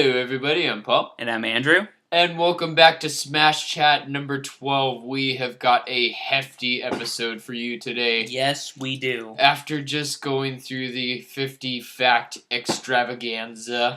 Hello, everybody. I'm Paul. And I'm Andrew. And welcome back to Smash Chat number 12. We have got a hefty episode for you today. Yes, we do. After just going through the 50 fact extravaganza.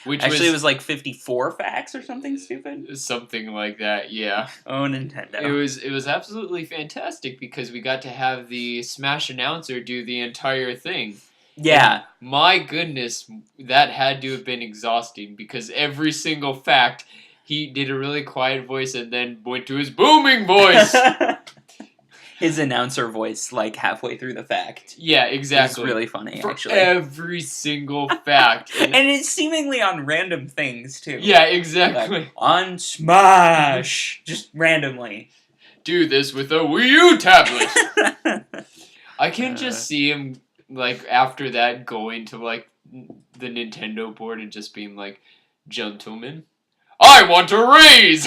Which Actually, it was like 54 facts or something stupid. Something like that, yeah. Oh, Nintendo. It was absolutely fantastic because we got to have the Smash announcer do the entire thing. Yeah. And my goodness, that had to have been exhausting because every single fact, he did a really quiet voice and then went to his booming voice. His announcer voice, like, halfway through the fact. Yeah, exactly. It's really funny, For actually. every single fact. And it's seemingly on random things, too. Yeah, exactly. Like, on Smash! Just randomly. Do this with a Wii U tablet! I can just see him, like, after that, going to, like, the Nintendo board and just being like, gentlemen, I want a raise!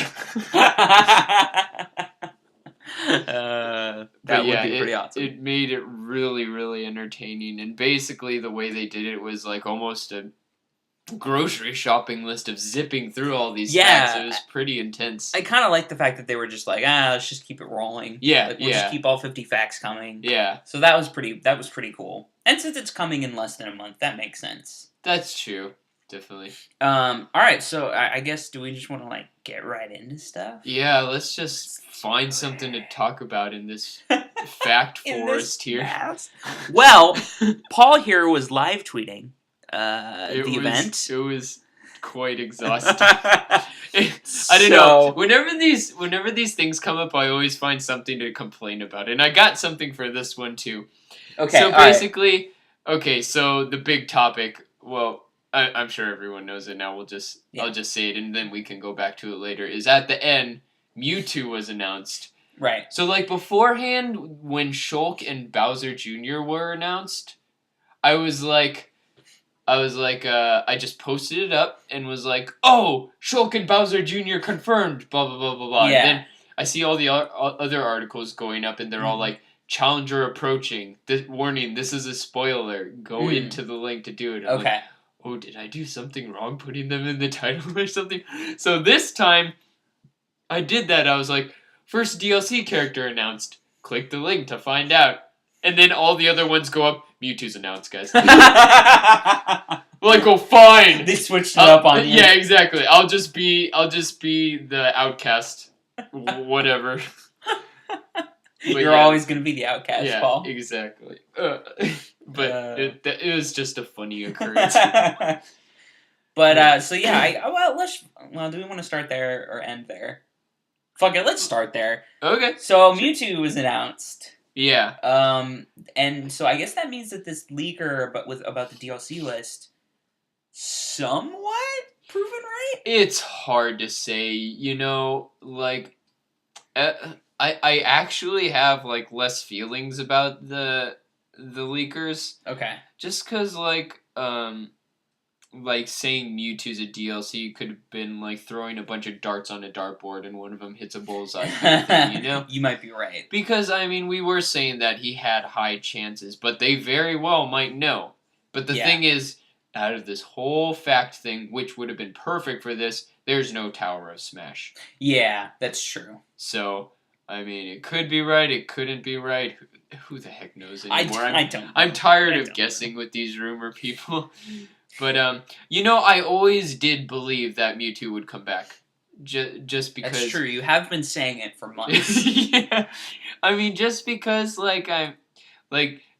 That would be pretty awesome. It made it really, really entertaining. And basically the way they did it was like almost a grocery shopping list of zipping through all these facts. It was pretty intense. I kind of like the fact that they were just like, let's just keep it rolling. Yeah, like, we'll just keep all 50 facts coming. Yeah. So that was pretty cool. And since it's coming in less than a month, that makes sense. That's true. Definitely. Alright, so I guess, do we just want to, like, get right into stuff? Yeah, let's just find something to talk about in this fact forest here. Well, Paul here was live tweeting the event. It was quite exhausting. I don't know. Whenever these things come up, I always find something to complain about. And I got something for this one, too. Okay, so basically, so the big topic, well, I'm sure everyone knows it now. I'll just say it, and then we can go back to it later. Is at the end, Mewtwo was announced. Right. So like beforehand, when Shulk and Bowser Jr. were announced, I just posted it up and was like, "Oh, Shulk and Bowser Jr. confirmed." Blah blah blah blah blah. Yeah. And then I see all the other articles going up, and they're all like, "Challenger approaching. Warning: this is a spoiler. Go into the link to do it." I'm okay. Like, oh, did I do something wrong putting them in the title or something? So this time, I did that. I was like, first DLC character announced. Click the link to find out. And then all the other ones go up. Mewtwo's announced, guys. Well, I go, fine. They switched it up on you. Yeah, exactly. I'll just be the outcast. Whatever. You're always going to be the outcast, Paul. Yeah, exactly. But it was just a funny occurrence. But, so yeah, do we want to start there or end there? Fuck it, let's start there. Okay. So, Mewtwo was announced. Yeah. And so I guess that means that this leaker about the DLC list somewhat proven right? It's hard to say, like, I actually have, like, less feelings about the leakers. Okay. Just because, like saying Mewtwo's a DLC could have been like throwing a bunch of darts on a dartboard and one of them hits a bullseye kind of thing, You might be right. Because, I mean, we were saying that he had high chances, but they very well might know. But the thing is, out of this whole fact thing, which would have been perfect for this, there's no Tower of Smash. Yeah, that's true. So, I mean, it could be right, it couldn't be right. Who the heck knows anymore? I don't know. I'm tired of guessing with these rumor people. But, I always did believe that Mewtwo would come back. Just because... That's true. You have been saying it for months. Yeah. I mean, just because,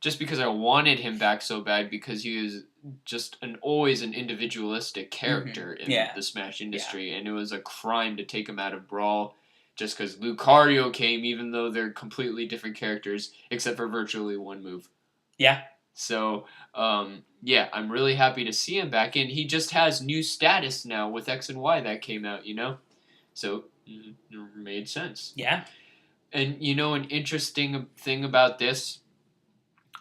just because I wanted him back so bad because he was just always an individualistic character in the Smash industry. Yeah. And it was a crime to take him out of Brawl just because Lucario came, even though they're completely different characters, except for virtually one move. Yeah. So, I'm really happy to see him back in. He just has new status now with X and Y that came out, So, it made sense. Yeah. And, an interesting thing about this,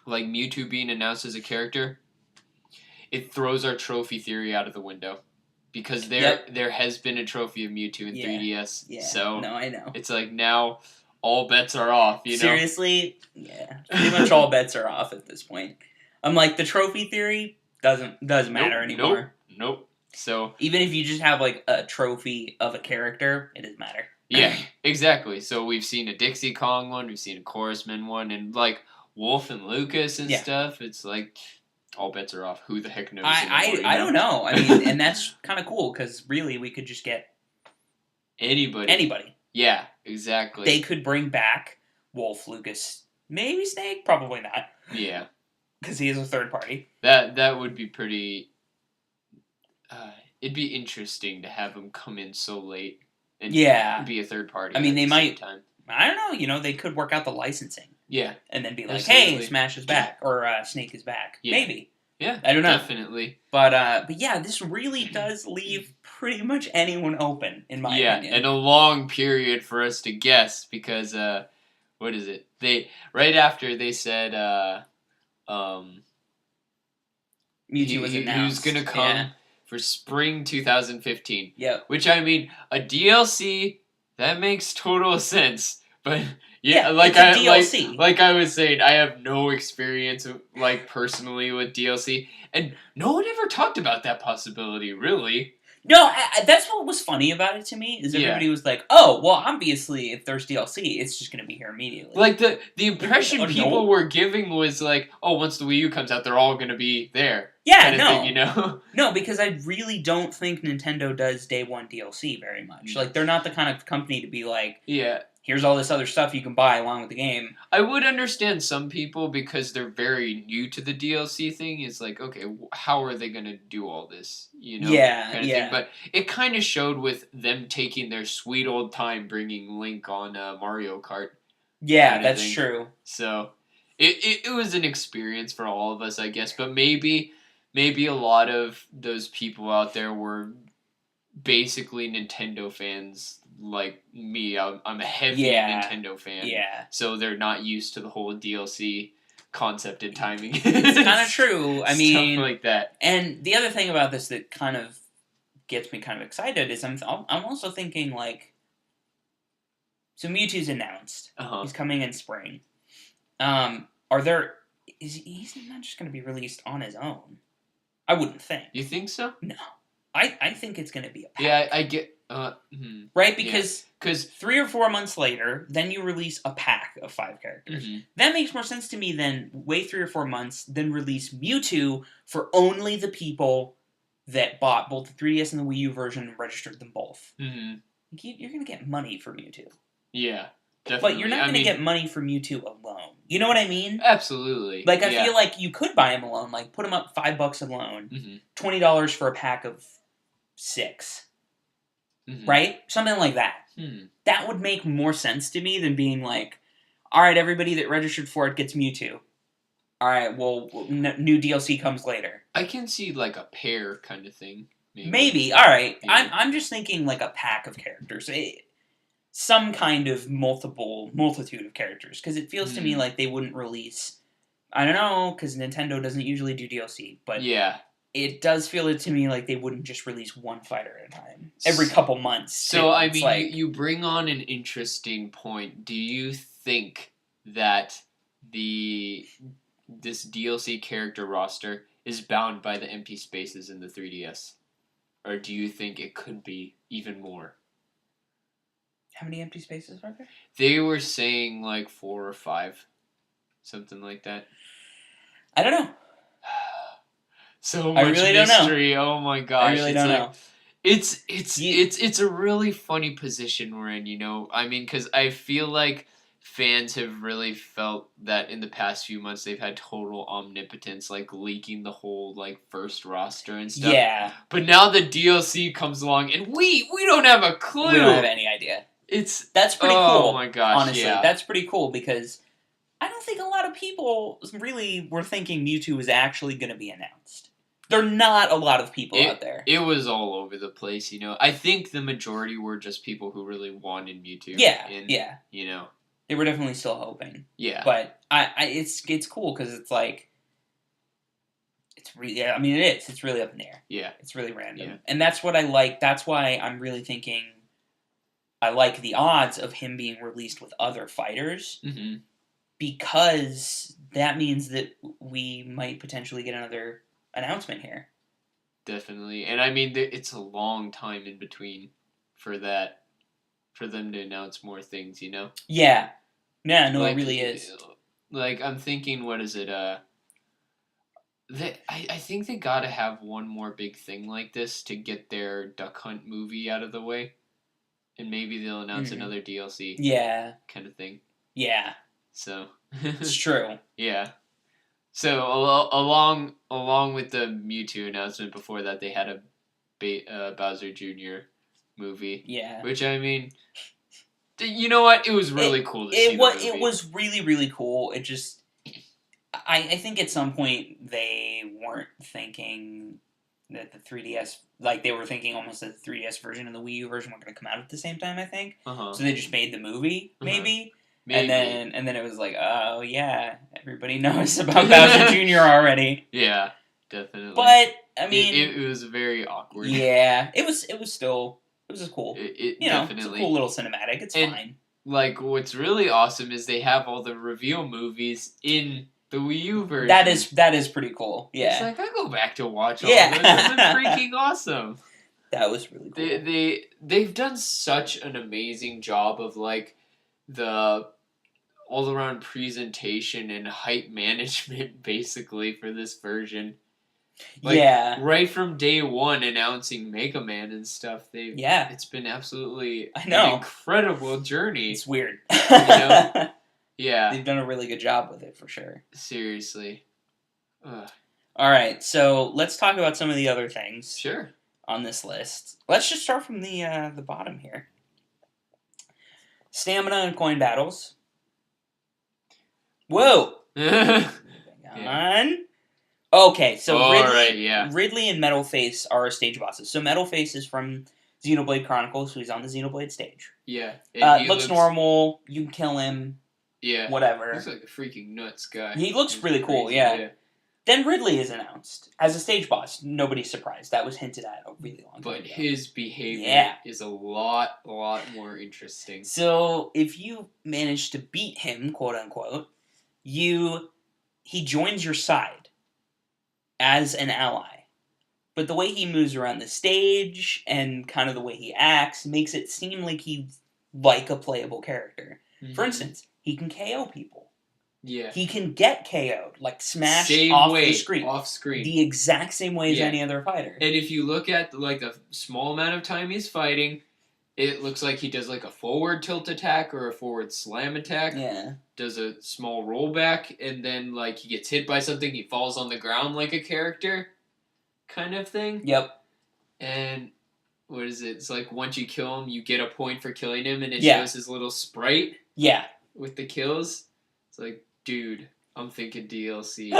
like Mewtwo being announced as a character, it throws our trophy theory out of the window. Because there has been a trophy of Mewtwo in 3DS. Yeah, so no, I know. It's like now all bets are off, Seriously? Yeah. Pretty much all bets are off at this point. I'm like, the trophy theory doesn't matter anymore. Nope. So even if you just have like a trophy of a character, it doesn't matter. Yeah, exactly. So we've seen a Dixie Kong one, we've seen a Chorusman one, and like Wolf and Lucas and stuff. It's like all bets are off. Who the heck knows? I don't know. I mean, and that's kind of cool because really we could just get anybody. Yeah, exactly. They could bring back Wolf, Lucas, maybe Snake, probably not. Yeah, because he is a third party. That would be pretty. It'd be interesting to have him come in so late. And be a third party. I mean, they might. Time. I don't know. You know, they could work out the licensing. Yeah, and then be like, "Hey, Smash is back," or Snake is back. Yeah. Maybe. Yeah, I don't know. Definitely. But yeah, this really does leave pretty much anyone open, in my opinion. Yeah, and a long period for us to guess because what is it? They right after they said Mewtwo was announced. Who's gonna come for spring 2015? Yeah. Which I mean, a DLC that makes total sense, but. Yeah, like DLC. Like I was saying, I have no experience like personally with DLC, and no one ever talked about that possibility, really. No, that's what was funny about it to me is everybody was like, "Oh, well, obviously, if there's DLC, it's just going to be here immediately." Like the impression people were giving was like, "Oh, once the Wii U comes out, they're all going to be there." Yeah, kind of thing, you know. No, because I really don't think Nintendo does day one DLC very much. Like, they're not the kind of company to be like, yeah. Here's all this other stuff you can buy along with the game. I would understand some people because they're very new to the DLC thing. It's like, okay, how are they going to do all this? You know? Yeah, kind of thing. But it kind of showed with them taking their sweet old time bringing Link on Mario Kart. Yeah, that's true. So it was an experience for all of us, I guess. But maybe a lot of those people out there were basically Nintendo fans. Like me, I'm a heavy Nintendo fan. Yeah. So they're not used to the whole DLC concept and timing. It's kind of true. I mean, stuff like that. And the other thing about this that kind of gets me kind of excited is I'm also thinking like, so Mewtwo's announced. He's coming in spring. He's not just going to be released on his own? I wouldn't think. You think so? No. I think it's going to be a pack. Yeah, I get... right, because 3 or 4 months later, then you release a pack of 5 characters. Mm-hmm. That makes more sense to me than wait 3 or 4 months, then release Mewtwo for only the people that bought both the 3DS and the Wii U version and registered them both. Mm-hmm. You're going to get money for Mewtwo. Yeah, definitely. But you're not going to get money for Mewtwo alone. You know what I mean? Absolutely. Like, I feel like you could buy him alone. Like, put him up $5 alone. $20 for a pack of 6. Mm-hmm. Right? Something like that. That would make more sense to me than being like, alright, everybody that registered for it gets Mewtwo. Alright, well, new DLC comes later. I can see like a pair kind of thing. Maybe. Alright. Yeah. I'm just thinking like a pack of characters. Some kind of multitude of characters. Because it feels to me like they wouldn't release... I don't know, because Nintendo doesn't usually do DLC. But yeah. It does feel to me like they wouldn't just release one fighter at a time. Every couple months. So, I mean, like, you bring on an interesting point. Do you think that this DLC character roster is bound by the empty spaces in the 3DS? Or do you think it could be even more? How many empty spaces are there? They were saying like 4 or 5. Something like that. I don't know. So much mystery. Oh my gosh. I really don't know. It's a really funny position we're in, you know? I mean, because I feel like fans have really felt that in the past few months they've had total omnipotence, like leaking the whole like first roster and stuff. Yeah. But now the DLC comes along and we don't have a clue. We don't have any idea. That's pretty cool. Oh my gosh, honestly. Yeah. That's pretty cool because I don't think a lot of people really were thinking Mewtwo was actually going to be announced. There are not a lot of people out there. It was all over the place, you know. I think the majority were just people who really wanted Mewtwo. Yeah, yeah. You know. They were definitely still hoping. Yeah. But it's cool because it's like, it's really, I mean, it is. It's really up in the air. Yeah. It's really random. Yeah. And that's what I like. That's why I'm really thinking I like the odds of him being released with other fighters. Mm-hmm. Because that means that we might potentially get another announcement here. Definitely. And I mean, it's a long time in between for that, for them to announce more things, you know? Yeah. Yeah, no, like, it really is. Like, I'm thinking, what is it, I think they gotta have one more big thing like this to get their Duck Hunt movie out of the way. And maybe they'll announce another DLC. Yeah. Kind of thing. Yeah. So. It's true. Yeah. So along with the Mewtwo announcement before that, they had a Bowser Jr. movie. Yeah. Which, I mean, you know what? It was really cool to see the movie. It was really, really cool. It just... I think at some point they weren't thinking that the 3DS... Like, they were thinking almost that the 3DS version and the Wii U version were going to come out at the same time, I think. Uh-huh. So they just made the movie, maybe? Maybe. And then it was like, oh, yeah, everybody knows about Bowser Jr. already. Yeah, definitely. But, I mean... It was very awkward. Yeah, it was still... It was just cool. It definitely. It's a cool little cinematic. It's fine. Like, what's really awesome is they have all the reveal movies in the Wii U version. That is pretty cool. Yeah. It's like, I go back to watch all this. This is freaking awesome. That was really cool. They've done such an amazing job of, like, the all-around presentation and hype management, basically, for this version. Like, right from day one, announcing Mega Man and stuff. It's been absolutely an incredible journey. It's weird. You know? Yeah. They've done a really good job with it, for sure. Seriously. Ugh. Alright, so let's talk about some of the other things. Sure. On this list. Let's just start from the bottom here. Stamina and coin battles. Whoa! Hang on. Okay, so Ridley and Metal Face are stage bosses. So Metal Face is from Xenoblade Chronicles, so he's on the Xenoblade stage. Yeah. Looks normal. You can kill him. Yeah. Whatever. Looks like a freaking nuts guy. He looks really cool, yeah. Then Ridley is announced as a stage boss. Nobody's surprised. That was hinted at a really long time ago. But his behavior is a lot more interesting. So, if you manage to beat him, quote unquote, he joins your side as an ally. But the way he moves around the stage and kind of the way he acts makes it seem like he's like a playable character. Mm-hmm. For instance, he can KO people. Yeah. He can get KO'd, like smashed off the screen. Off screen. The exact same way as any other fighter. And if you look at like the small amount of time he's fighting, it looks like he does like a forward tilt attack or a forward slam attack. Yeah. Does a small rollback, and then like he gets hit by something, he falls on the ground like a character kind of thing. Yep. And what is it? It's like once you kill him, you get a point for killing him, and it shows his little sprite. Yeah. With the kills. It's like, dude, I'm thinking DLC.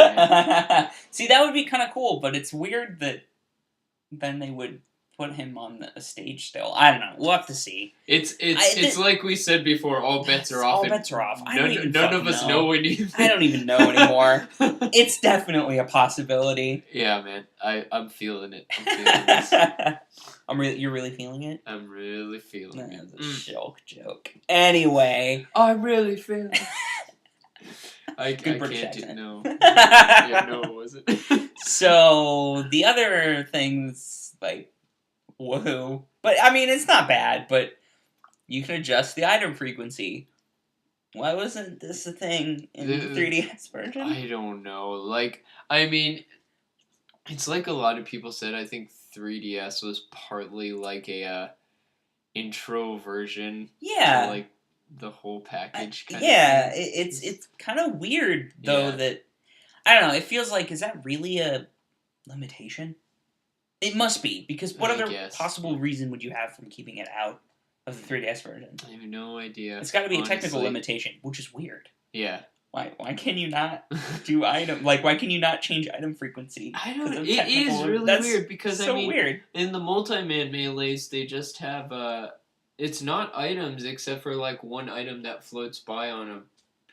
See, that would be kind of cool, but it's weird that then they would put him on a stage still. I don't know. We'll have to see. It's like we said before. All bets are off. All bets are off. None of us know anything. I don't even know anymore. It's definitely a possibility. Yeah, man. I'm feeling it. I'm feeling this. You're really feeling it? I'm really feeling it. That's a joke. Anyway. I'm really feeling it. I can't do no. No, it wasn't. So, the other things, like, woohoo. But, I mean, it's not bad, but you can adjust the item frequency. Why wasn't this a thing in the 3DS version? I don't know. Like, I mean, it's like a lot of people said, I think 3DS was partly like a intro version. Yeah. To, like, the whole package kind of thing. It's kind of weird, though, that... I don't know, it feels like, is that really a limitation? It must be, because what other possible reason would you have from keeping it out of the 3DS version? I have no idea. It's got to be a technical limitation, which is weird. Yeah. Why can you not do item... Like, why can you not change item frequency? I don't know. It is really weird, because, so weird. In the Multi-Man Melees, they just have... It's not items except for like one item that floats by on a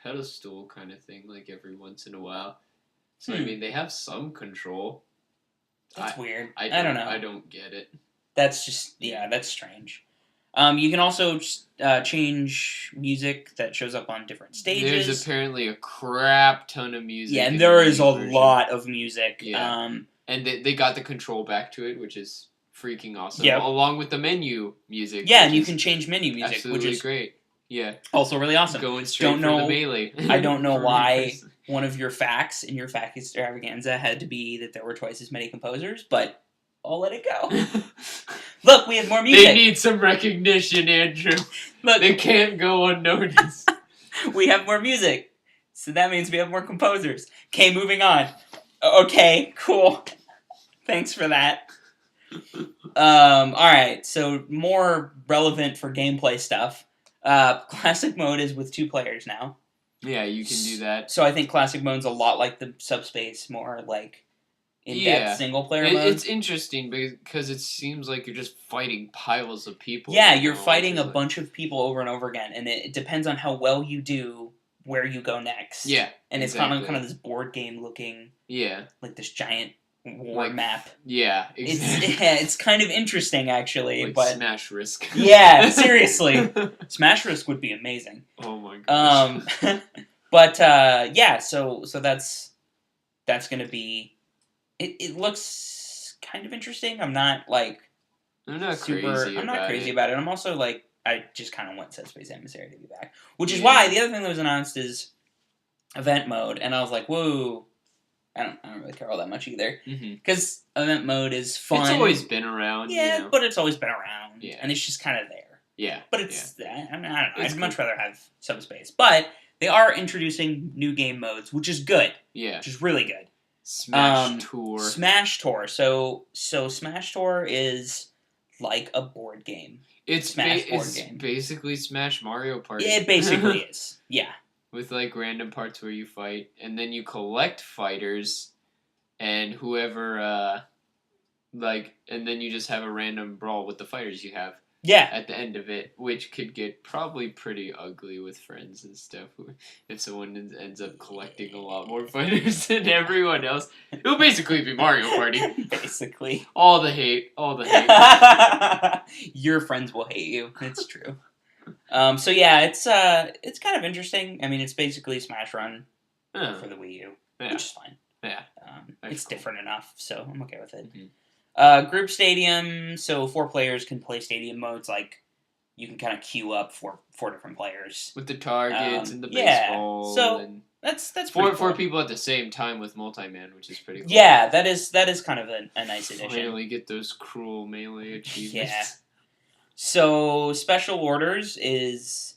pedestal kind of thing, like every once in a while. So I mean, they have some control. That's weird. I don't know. I don't get it. That's just that's strange. You can also change music that shows up on different stages. There's apparently a crap ton of music. Yeah, and there is a lot of music. Yeah. and they got the control back to it, which is freaking awesome. Yep. Along with the menu music. Yeah, and you can change menu music, absolutely which is great. Yeah. Also really awesome. Going straight for the melee. I don't know why one of your facts in your fact extravaganza had to be that there were twice as many composers, but I'll let it go. Look, we have more music. They need some recognition, Andrew. Look, they can't go unnoticed. We have more music. So that means we have more composers. Okay, moving on. Okay, cool. Thanks for that. Alright, so more relevant for gameplay stuff. Classic mode is with 2 players now. Yeah, you can do that. So I think classic mode's a lot like the Subspace, more like in-depth single player mode. It's interesting because it seems like you're just fighting piles of people. Yeah, you're fighting a bunch of people over and over again, and it depends on how well you do where you go next. Yeah, and it's kind of this board game looking. Yeah, like this giant war map. Yeah, exactly. It's kind of interesting actually, like but Smash Risk. Yeah, seriously, Smash Risk would be amazing. Oh my gosh. But yeah, so that's gonna be. It looks kind of interesting. I'm not crazy about it. I'm also like, I just kind of want Subspace Emissary to be back. Which is why the other thing that was announced is event mode. And I was like, whoa. I don't really care all that much either. Because event mode is fun. It's always been around. Yeah, but it's always been around. Yeah. And it's just kind of there. Yeah. But it's, I don't know. I'd much rather have Subspace. But they are introducing new game modes, which is good. Yeah. Which is really good. Smash Tour. Smash Tour. So Smash Tour is like a board game. It's basically Smash Mario Party. It basically is. Yeah. With like random parts where you fight, and then you collect fighters, and whoever and then you just have a random brawl with the fighters you have. Yeah. At the end of it, which could get probably pretty ugly with friends and stuff. If someone ends up collecting a lot more fighters than everyone else, it'll basically be Mario Party. Basically. All the hate. Your friends will hate you. It's true. So yeah, it's kind of interesting. I mean, it's basically Smash Run for the Wii U, which is fine. Yeah. It's different enough, so I'm okay with it. Group Stadium, so 4 players can play stadium modes, like, you can kind of queue up four different players. With the targets and the baseball. So, and that's four cool. people at the same time with multi-man, which is pretty cool. Yeah, that is kind of a nice addition. Finally get those cruel melee achievements. Yeah. So, Special Orders is...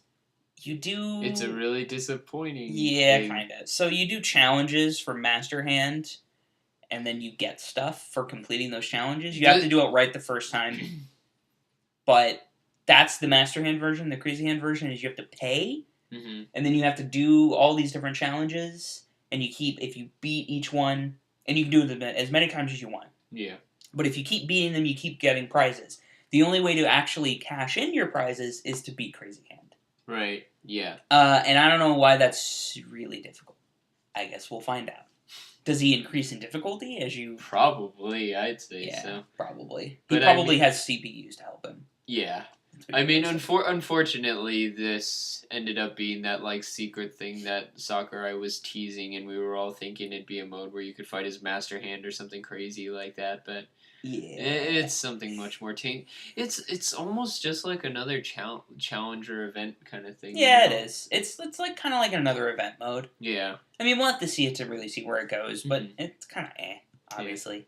You do... It's a really disappointing thing. Kind of. So, you do challenges for Master Hand... And then you get stuff for completing those challenges. You have to do it right the first time. But that's the Master Hand version. The Crazy Hand version is you have to pay. And then you have to do all these different challenges. And if you beat each one, and you can do them as many times as you want. Yeah. But if you keep beating them, you keep getting prizes. The only way to actually cash in your prizes is to beat Crazy Hand. Right, yeah. And I don't know why that's really difficult. I guess we'll find out. Does he increase in difficulty as you... Probably, I'd say so. Probably. He probably has CPUs to help him. Yeah. I mean, unfortunately, this ended up being that, like, secret thing that Sakurai was teasing, and we were all thinking it'd be a mode where you could fight his Master Hand or something crazy like that, but... Yeah. It's something much more It's almost just like another challenger event kind of thing. Yeah, it is. It's like kind of like another event mode. Yeah. I mean, we'll have to see it to really see where it goes, but it's kind of obviously.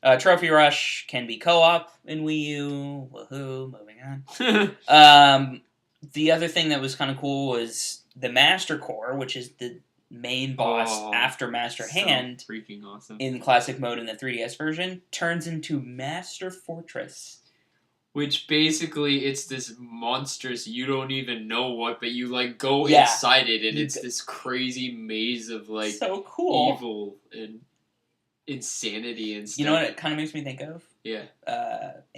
Yeah. Trophy Rush can be co-op in Wii U. Woohoo! Moving on. The other thing that was kind of cool was the Master Core, which is the main boss after Master Hand, freaking awesome. In classic mode in the 3DS version, turns into Master Fortress. Which basically it's this monstrous, you don't even know what, but you like go inside it and it's this crazy maze of like so cool evil and insanity and stuff. You know what it kind of makes me think of? Yeah.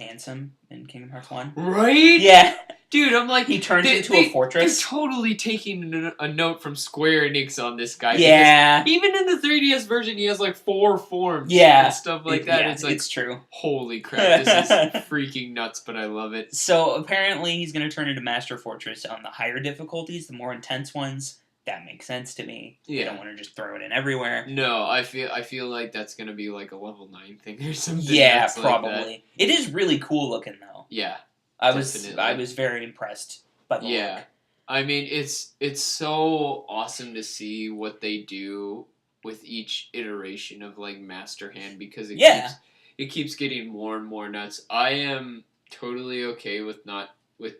Ansem in Kingdom Hearts 1. Right? Yeah. Dude, I'm like... He turns into a fortress. They're totally taking a note from Square Enix on this guy. Yeah. Even in the 3DS version, he has like 4 forms. Yeah. And stuff like that. Yeah, it's like... It's true. Holy crap, this is freaking nuts, but I love it. So, apparently, he's going to turn into Master Fortress on the higher difficulties, the more intense ones. that makes sense to me. Yeah. They don't want to just throw it in everywhere. No, I feel like that's gonna be like a level 9 thing or something. Yeah, probably. It is really cool looking though. Yeah. I was very impressed by the look. I mean, it's so awesome to see what they do with each iteration of like Master Hand because it keeps getting more and more nuts. I am totally okay with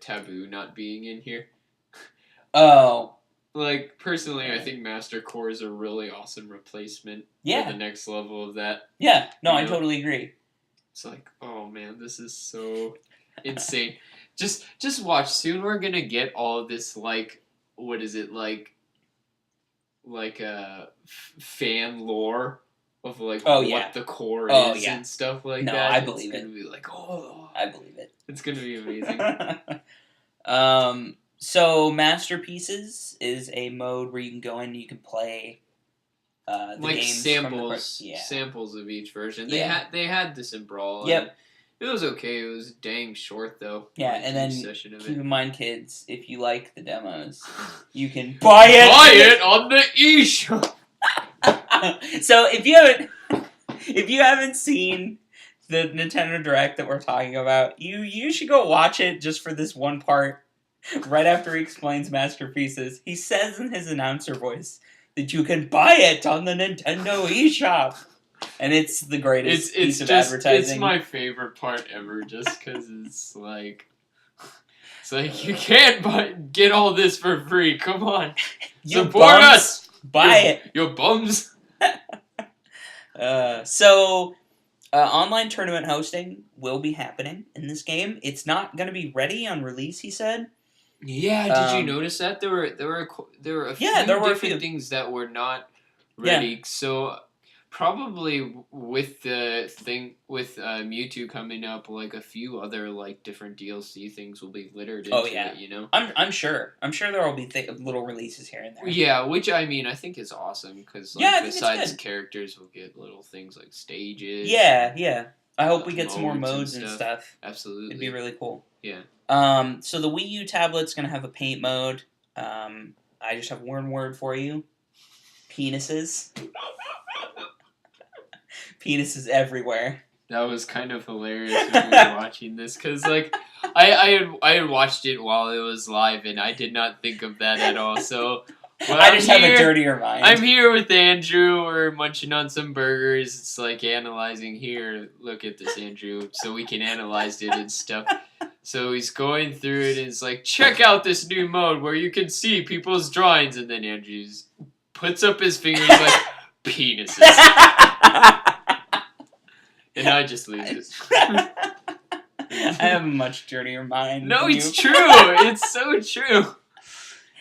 Taboo not being in here. Oh. Like, personally, I think Master Core is a really awesome replacement for the next level of that. Yeah, no, I totally agree. It's like, oh man, this is so insane. Just watch. Soon we're gonna get all of this, like, what is it, like fan lore of, like, what the core is and stuff like that. No, I believe it. It's gonna be like, oh. I believe it. It's gonna be amazing. So Masterpieces is a mode where you can go in and you can play the like games samples of each version. They had this in Brawl. Yep. It was okay. It was dang short though. Yeah, and then keep in mind, kids, if you like the demos, you can buy it on the eShop. So if you haven't seen the Nintendo Direct that we're talking about, you should go watch it just for this one part. Right after he explains Masterpieces, he says in his announcer voice that you can buy it on the Nintendo eShop. And it's the greatest piece of advertising. It's my favorite part ever, just because it's like you can't get all this for free. Come on, support us. Buy it. You bums. Online tournament hosting will be happening in this game. It's not going to be ready on release, he said. Yeah, did you notice that there were a few different things that were not ready. Yeah. So probably with the thing with Mewtwo coming up, like a few other like different DLC things will be littered into it. You know, I'm sure there will be little releases here and there. Yeah, which I mean I think is awesome because besides characters, we'll get little things like stages. Yeah. I hope we get some more modes and stuff. Absolutely, it'd be really cool. Yeah. So the Wii U tablet's gonna have a paint mode. I just have one word for you: penises. Penises everywhere. That was kind of hilarious when we were watching this because, like, I had watched it while it was live and I did not think of that at all. So I just have a dirtier mind. I'm here with Andrew. We're munching on some burgers. It's like analyzing here. Look at this, Andrew, so we can analyze it and stuff. So he's going through it and it's like, check out this new mode where you can see people's drawings. And then Andrew puts up his fingers like, penises. And I just lose it. I have a much dirtier mind. No, it's true. It's so true.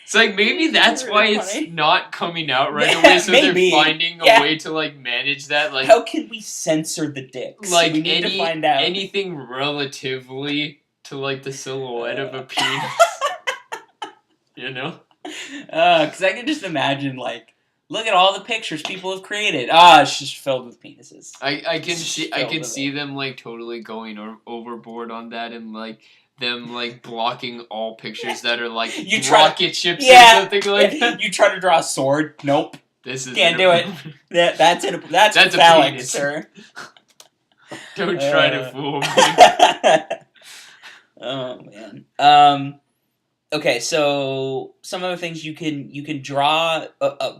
It's like maybe that's why it's not coming out right away. So they're finding a way to like manage that. Like, how can we censor the dicks? Like we need to find out anything relatively to like the silhouette of a penis. You know? Because I can just imagine like, look at all the pictures people have created. It's just filled with penises. I can see them like totally going overboard on that and like them like blocking all pictures that are like rocket ships or something like that. You try to draw a sword. Nope. This is can't do it. That's phallic, sir. Don't try to fool me. Oh man. Okay, so some other things you can draw,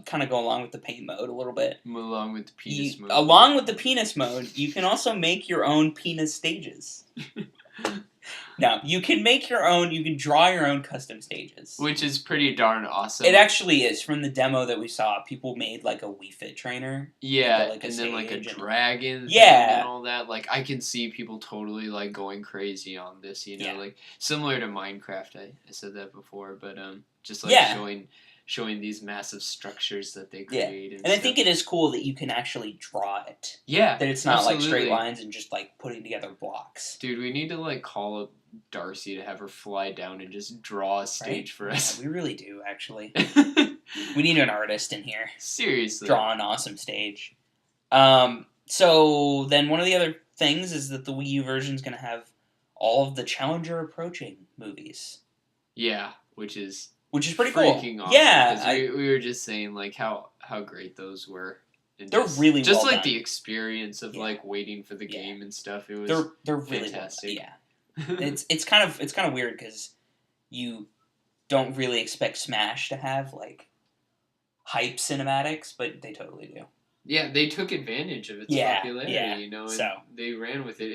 kind of go along with the paint mode a little bit. Along with the penis mode. Along with the penis mode, you can also make your own penis stages. Now, you can draw your own custom stages. Which is pretty darn awesome. It actually is. From the demo that we saw, people made like a Wii Fit trainer. Yeah, and then like a dragon and all that. Like, I can see people totally like going crazy on this, you know, like similar to Minecraft. I said that before, but just like showing these massive structures that they create. And I think it is cool that you can actually draw it. Yeah. That it's not like straight lines and just like putting together blocks. Dude, we need to like call up Darcy to have her fly down and just draw a stage for us. Yeah, we really do, actually. We need an artist in here. Seriously. Draw an awesome stage. So then one of the other things is that the Wii U version is going to have all of the Challenger Approaching movies. Yeah, which is which is pretty freaking cool. Awesome, yeah, we were just saying like how great those were. And they're really just well like done. The experience of like waiting for the game and stuff. It was they're really fantastic. Well done. It's kind of weird because you don't really expect Smash to have like hype cinematics, but they totally do. Yeah, they took advantage of its popularity, and they ran with it.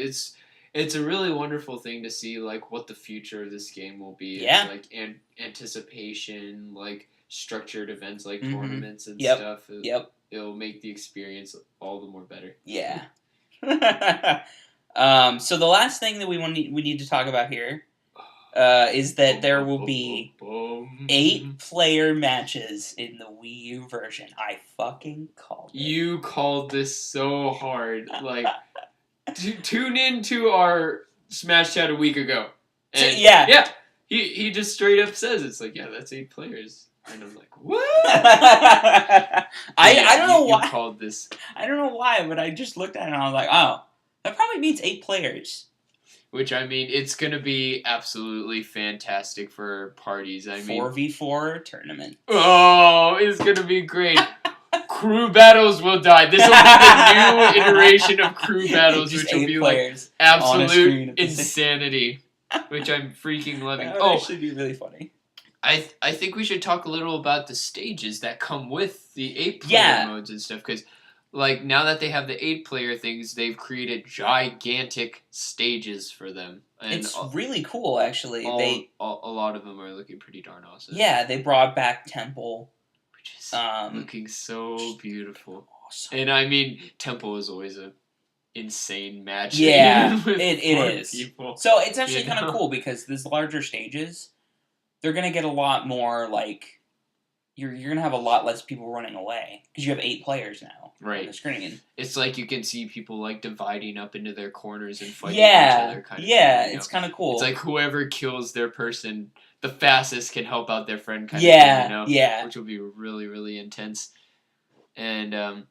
It's a really wonderful thing to see, like, what the future of this game will be. Yeah. It's, like, anticipation, like, structured events like tournaments and stuff. It'll make the experience all the more better. Yeah. So the last thing that we need to talk about here is that there will be 8-player matches in the Wii U version. I fucking called it. You called this so hard. Like, tune in to our Smash Chat a week ago. And yeah. He just straight up says it's like, yeah, that's 8 players. And I'm like, what? I don't know why. You called this. I don't know why, but I just looked at it and I was like, oh, that probably means 8 players. Which, I mean, it's going to be absolutely fantastic for parties. I mean, 4v4 tournament. Oh, it's going to be great. Crew battles will die. This will be the new iteration of crew battles, which will be like absolute insanity. Which I'm freaking loving. That would actually be really funny. I think we should talk a little about the stages that come with the 8-player modes and stuff, because like now that they have the 8-player things, they've created gigantic stages for them. And it's really cool, actually. A lot of them are looking pretty darn awesome. Yeah, they brought back Temple, which is looking so beautiful. Awesome. And I mean, Temple is always a insane match. Yeah, it is. People, so it's actually kind of cool because these larger stages, they're gonna get a lot more like you're gonna have a lot less people running away because you have 8 players now on the screen. It's like you can see people like dividing up into their corners and fighting each other. Kind of thing, it's kind of cool. It's like whoever kills their person the fastest can help out their friend. Kind of thing, which will be really, really intense. And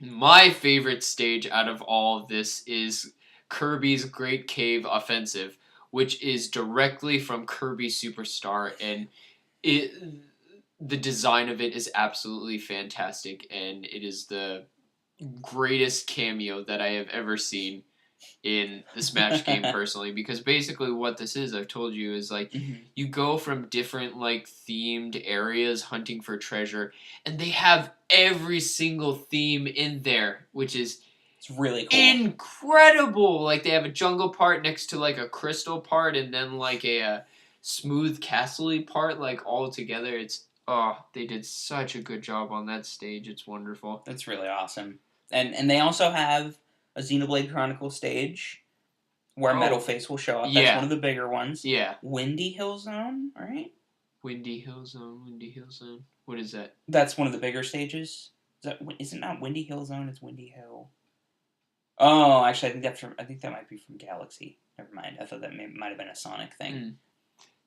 my favorite stage out of all of this is Kirby's Great Cave Offensive, which is directly from Kirby Superstar, and the design of it is absolutely fantastic, and it is the greatest cameo that I have ever seen in the Smash game personally, because basically what this is, I've told you, is like you go from different like themed areas hunting for treasure, and they have every single theme in there, which is it's really cool. Incredible! Like they have a jungle part next to like a crystal part, and then like a smooth castle-y part, like all together. They did such a good job on that stage. It's wonderful. That's really awesome. And they also have a Xenoblade Chronicles stage where Metal Face will show up. That's one of the bigger ones. Yeah. Windy Hill Zone, right? Windy Hill Zone. What is that? That's one of the bigger stages. Is it not Windy Hill Zone? It's Windy Hill. Oh, actually, I think that might be from Galaxy. Never mind. I thought that might have been a Sonic thing.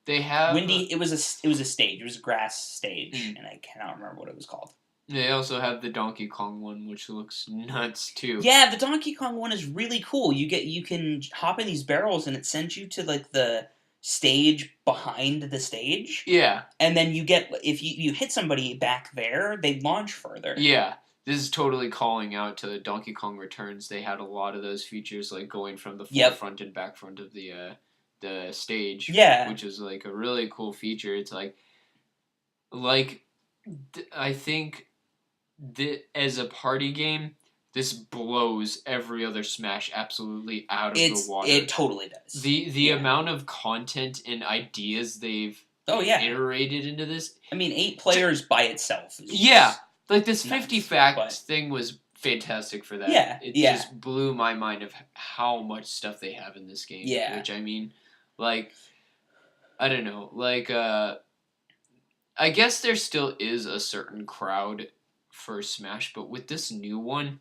They have Windy. It was a stage. It was a grass stage, and I cannot remember what it was called. They also have the Donkey Kong one, which looks nuts too. Yeah, the Donkey Kong one is really cool. You can hop in these barrels, and it sends you to like the stage behind the stage. Yeah, and then you get if you hit somebody back there, they launch further. Yeah. This is totally calling out to Donkey Kong Returns. They had a lot of those features, like going from the forefront and back front of the stage. Yeah. Which is like a really cool feature. It's like I think as a party game, this blows every other Smash absolutely out of the water. It totally does. The amount of content and ideas they've iterated into this. I mean, 8 players by itself. Like this 50 facts thing was fantastic for that. It just blew my mind of how much stuff they have in this game. Yeah. Which I mean, like, I don't know, like I guess there still is a certain crowd for Smash, but with this new one,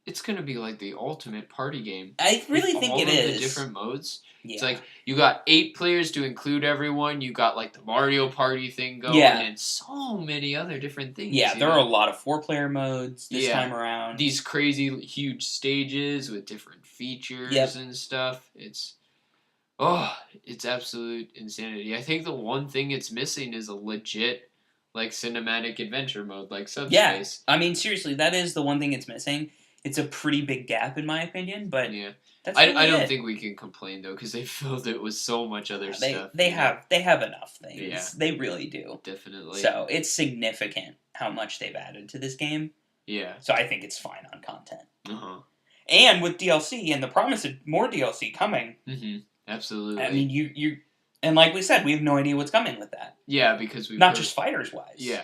it's gonna be like the ultimate party game. I really think it is. All of the different modes. Yeah. It's like you got 8 players to include everyone. You got like the Mario Party thing going, and so many other different things. Yeah, there are a lot of 4-player modes this time around. These crazy huge stages with different features and stuff. It's Oh, it's absolute insanity. I think the one thing it's missing is a legit, like, cinematic adventure mode, like Subspace. Yeah, I mean, seriously, that is the one thing it's missing. It's a pretty big gap, in my opinion, but yeah. that's really I don't think we can complain, though, because they filled it with so much other stuff. They have enough things. Yeah. They really do. Definitely. So, it's significant how much they've added to this game. Yeah. So, I think it's fine on content. Uh-huh. And with DLC and the promise of more DLC coming. Mm-hmm. Absolutely. I mean, you and like we said, we have no idea what's coming with that. Yeah, because we've not just fighters wise. Yeah.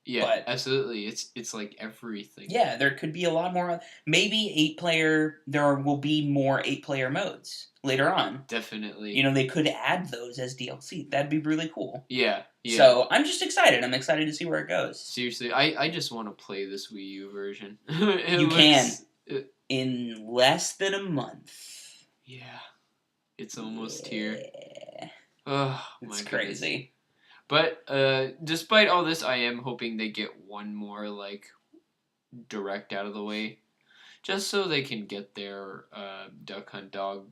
Yeah, but, absolutely. It's like everything. Yeah, there could be a lot more. Maybe 8-player. There will be more 8-player modes later on. Definitely. You know, they could add those as DLC. That'd be really cool. Yeah. Yeah. So I'm just excited. I'm excited to see where it goes. Seriously, I just want to play this Wii U version. You can in less than a month. Yeah, it's almost here. Oh, it's crazy. Goodness. But despite all this, I am hoping they get one more like direct out of the way, just so they can get their Duck Hunt Dog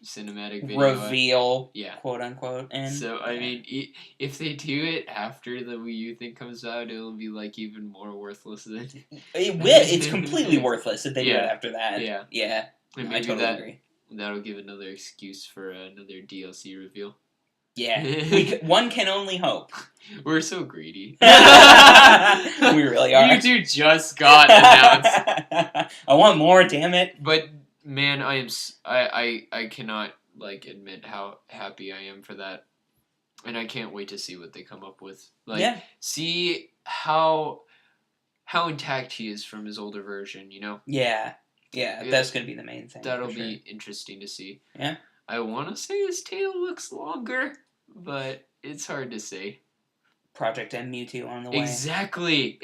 cinematic video reveal, quote unquote. And so I mean, if they do it after the Wii U thing comes out, it'll be like even more worthless than it will. It's completely worthless if they do it after that. Yeah, yeah. And maybe I totally agree. That'll give another excuse for another DLC reveal. Yeah, one can only hope. We're so greedy. We really are. You two just got announced. I want more, damn it. But man, I cannot like admit how happy I am for that, and I can't wait to see what they come up with. Like, see how intact he is from his older version. You know. Yeah, that's gonna be the main thing. That'll be interesting to see. Yeah. I want to say his tail looks longer, but it's hard to say. Project M Mewtwo on the way. Exactly.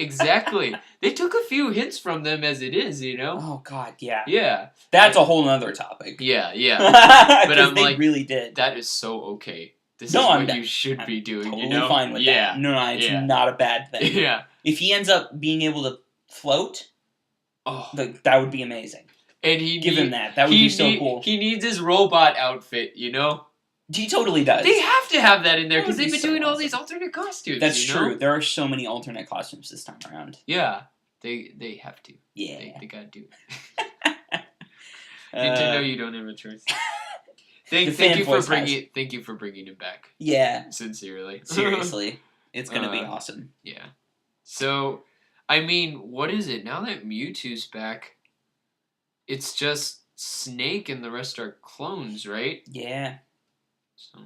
They took a few hints from them as it is, you know? Oh, God, yeah. Yeah. That's a whole nother topic. Yeah. But I'm like, really did. That is so okay. This is what you should be doing, totally you know? Fine with that. No, it's not a bad thing. Yeah. If he ends up being able to float, that would be amazing. And give him that. That would be so cool. He needs his robot outfit, you know? He totally does. They have to have that in there because they've been doing all these alternate costumes. That's true. There are so many alternate costumes this time around. Yeah. They have to. Yeah. They gotta do it. Nintendo, you don't have a choice. Thank you for bringing it back. Yeah. Sincerely. Seriously. It's gonna be awesome. Yeah. So, I mean, what is it? Now that Mewtwo's back, it's just Snake and the rest are clones, right? Yeah. So,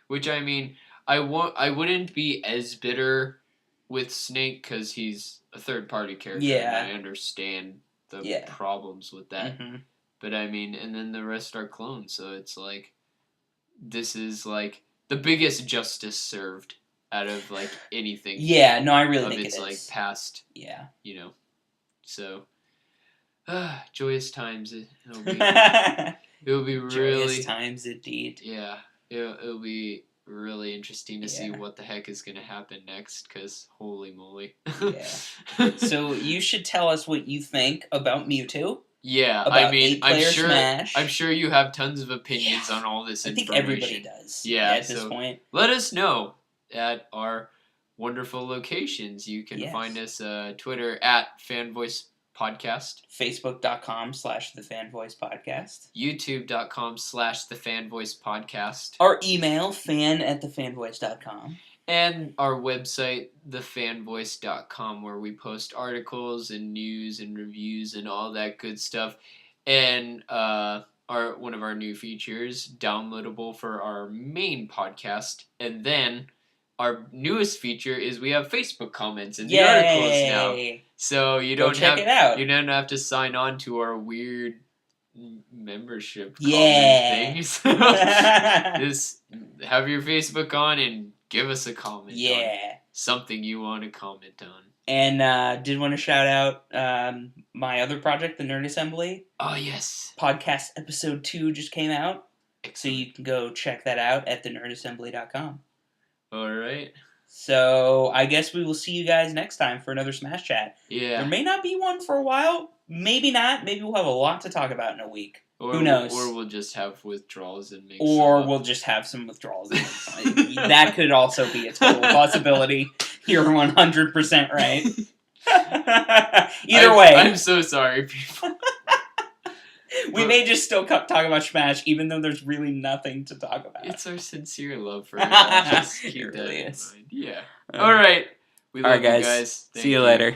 which I mean, I wouldn't be as bitter with Snake because he's a third-party character. Yeah. And I understand the problems with that. Mm-hmm. But I mean, and then the rest are clones, so it's like, this is like the biggest justice served out of like anything. Yeah, no, I really think it's it is. Like past. Yeah. You know, so joyous times. It'll be really joyous times indeed. Yeah, it'll be really interesting to see what the heck is going to happen next. Because holy moly. Yeah. So you should tell us what you think about Mewtwo. Yeah, I mean, Smash. I'm sure you have tons of opinions on all this information. I think everybody does. Yeah, at this point. Let us know at our wonderful locations. You can find us Twitter at FanVoice Podcast, Facebook.com/TheFanVoicePodcast, YouTube.com/TheFanVoicePodcast, our email fan@thefanvoice.com. And our website, thefanvoice.com, where we post articles and news and reviews and all that good stuff. And one of our new features, downloadable for our main podcast. And then our newest feature is we have Facebook comments in the articles now. So you don't have to sign on to our weird membership comment things. Just have your Facebook on and give us a comment on something you want to comment on. And did want to shout out my other project, the Nerd Assembly. Oh, yes. Podcast episode 2 just came out. Excellent. So you can go check that out at thenerdassembly.com. All right. So I guess we will see you guys next time for another Smash Chat. Yeah. There may not be one for a while. Maybe not. Maybe we'll have a lot to talk about in a week. Who knows? Or we'll just have withdrawals and make. Or we'll just have some withdrawals. That could also be a total possibility. You're 100% right. Either way, I'm so sorry, people. We may just still talk about Smash, even though there's really nothing to talk about. It's our sincere love for it. Just keep that in mind. Yeah. All right. We love you guys. See you later.